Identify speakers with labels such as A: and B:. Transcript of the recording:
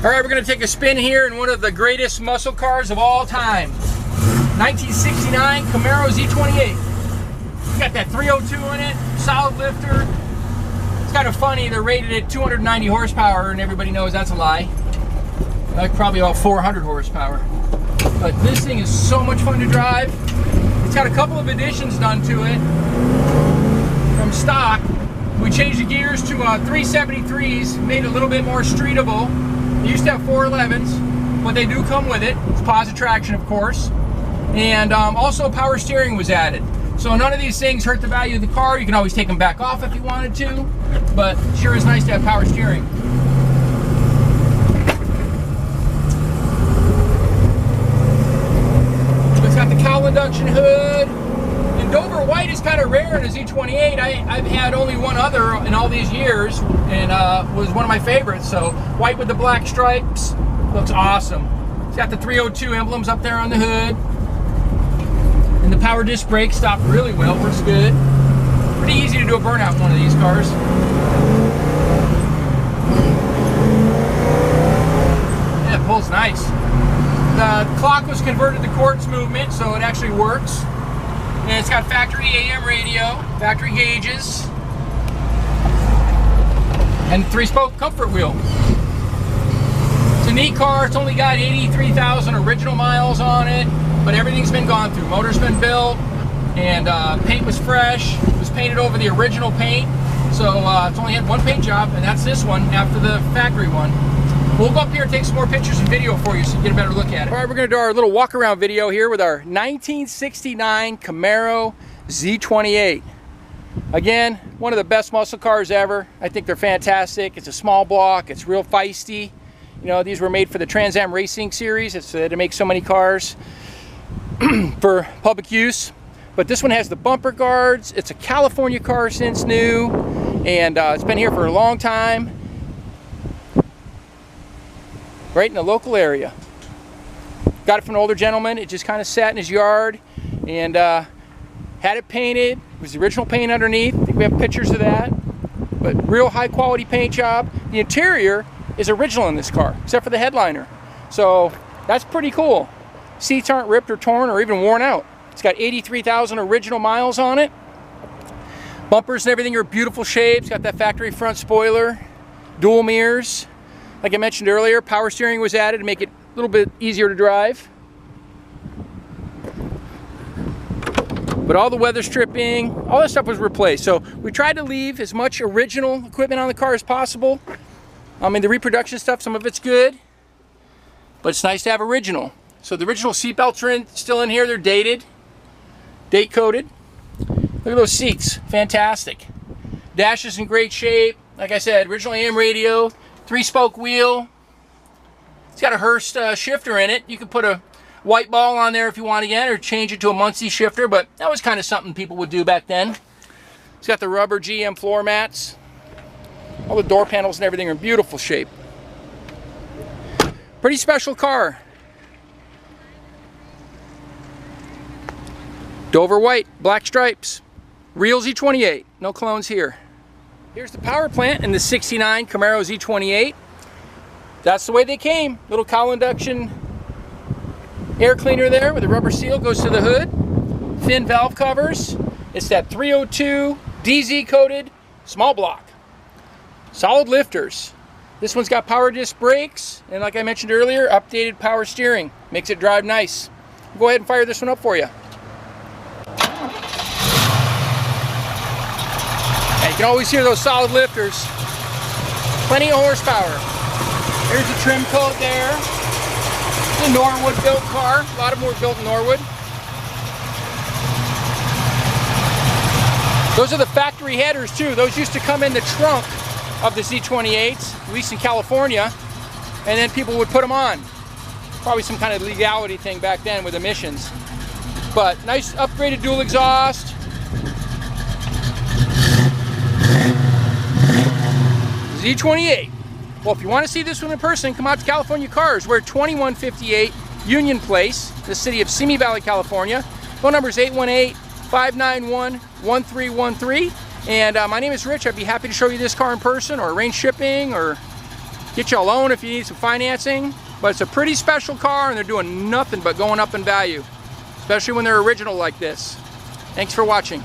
A: All right, we're gonna take a spin here in one of the greatest muscle cars of all time. 1969 Camaro Z28. It's got that 302 in it, solid lifter. It's kind of funny, they're rated at 290 horsepower and everybody knows that's a lie. Like probably about 400 horsepower. But this thing is so much fun to drive. It's got a couple of additions done to it from stock. We changed the gears to 373s, made it a little bit more streetable. They used to have 411s, but they do come with it. It's Posi-Traction, of course. And also power steering was added. So none of these things hurt the value of the car. You can always take them back off if you wanted to, but sure is nice to have power steering. It's got the Cowl Induction hood. And Dover white is kind of rare in a Z28. I've had only one other in all these years, and was one of my favorites. So white with the black stripes looks awesome. It's got the 302 emblems up there on the hood. And the power disc brake stopped really well, works good. Pretty easy to do a burnout in one of these cars. Yeah, it pulls nice. The clock was converted to quartz movement, so it actually works. And it's got factory AM radio, factory gauges, and 3-spoke comfort wheel. It's a neat car. It's only got 83,000 original miles on it, but everything's been gone through. Motor's been built, and paint was fresh. It was painted over the original paint, so it's only had one paint job, and that's this one after the factory one. We'll go up here and take some more pictures and video for you so you get a better look at it. All right, we're going to do our little walk around video here with our 1969 Camaro Z28. Again, one of the best muscle cars ever. I think they're fantastic. It's a small block. It's real feisty. You know, these were made for the Trans Am Racing series. It's to make so many cars for public use. But this one has the bumper guards. It's a California car since new, and it's been here for a long time. Right in the local area. Got it from an older gentleman. It just kind of sat in his yard, and had it painted. It was the original paint underneath. I think we have pictures of that. But real high quality paint job. The interior is original in this car, except for the headliner. So that's pretty cool. Seats aren't ripped or torn or even worn out. It's got 83,000 original miles on it. Bumpers and everything are beautiful shapes. Got that factory front spoiler, dual mirrors. Like I mentioned earlier, power steering was added to make it a little bit easier to drive. But all the weather stripping, all that stuff was replaced. So we tried to leave as much original equipment on the car as possible. I mean, the reproduction stuff, some of it's good, but it's nice to have original. So the original seat belts are still in here. They're dated, date coded. Look at those seats, fantastic. Dash is in great shape. Like I said, original AM radio. 3-spoke wheel. It's got a Hearst shifter in it. You could put a white ball on there if you want again, or change it to a Muncie shifter, but that was kind of something people would do back then. It's got the rubber GM floor mats. All the door panels and everything are in beautiful shape. Pretty special car. Dover white, black stripes. Real Z28, no clones here. Here's the power plant in the 69 Camaro Z28. That's the way they came. Little Cowl Induction air cleaner there with a rubber seal, goes to the hood. Thin valve covers. It's that 302 DZ coated small block. Solid lifters. This one's got power disc brakes, and like I mentioned earlier, updated power steering. Makes it drive nice. I'll go ahead and fire this one up for you. You can always hear those solid lifters. Plenty of horsepower. There's the trim coat there. It's a Norwood built car. A lot of them were built in Norwood. Those are the factory headers too. Those used to come in the trunk of the Z28s, at least in California, and then people would put them on. Probably some kind of legality thing back then with emissions. But nice upgraded dual exhaust. Z28. Well, if you want to see this one in person, come out to California Cars. We're at 2158 Union Place, the city of Simi Valley, California. Phone number is 818-591-1313. And my name is Rich. I'd be happy to show you this car in person or arrange shipping or Get you a loan if you need some financing. But it's a pretty special car, and they're doing nothing but going up in value, especially when they're original like this. Thanks for watching.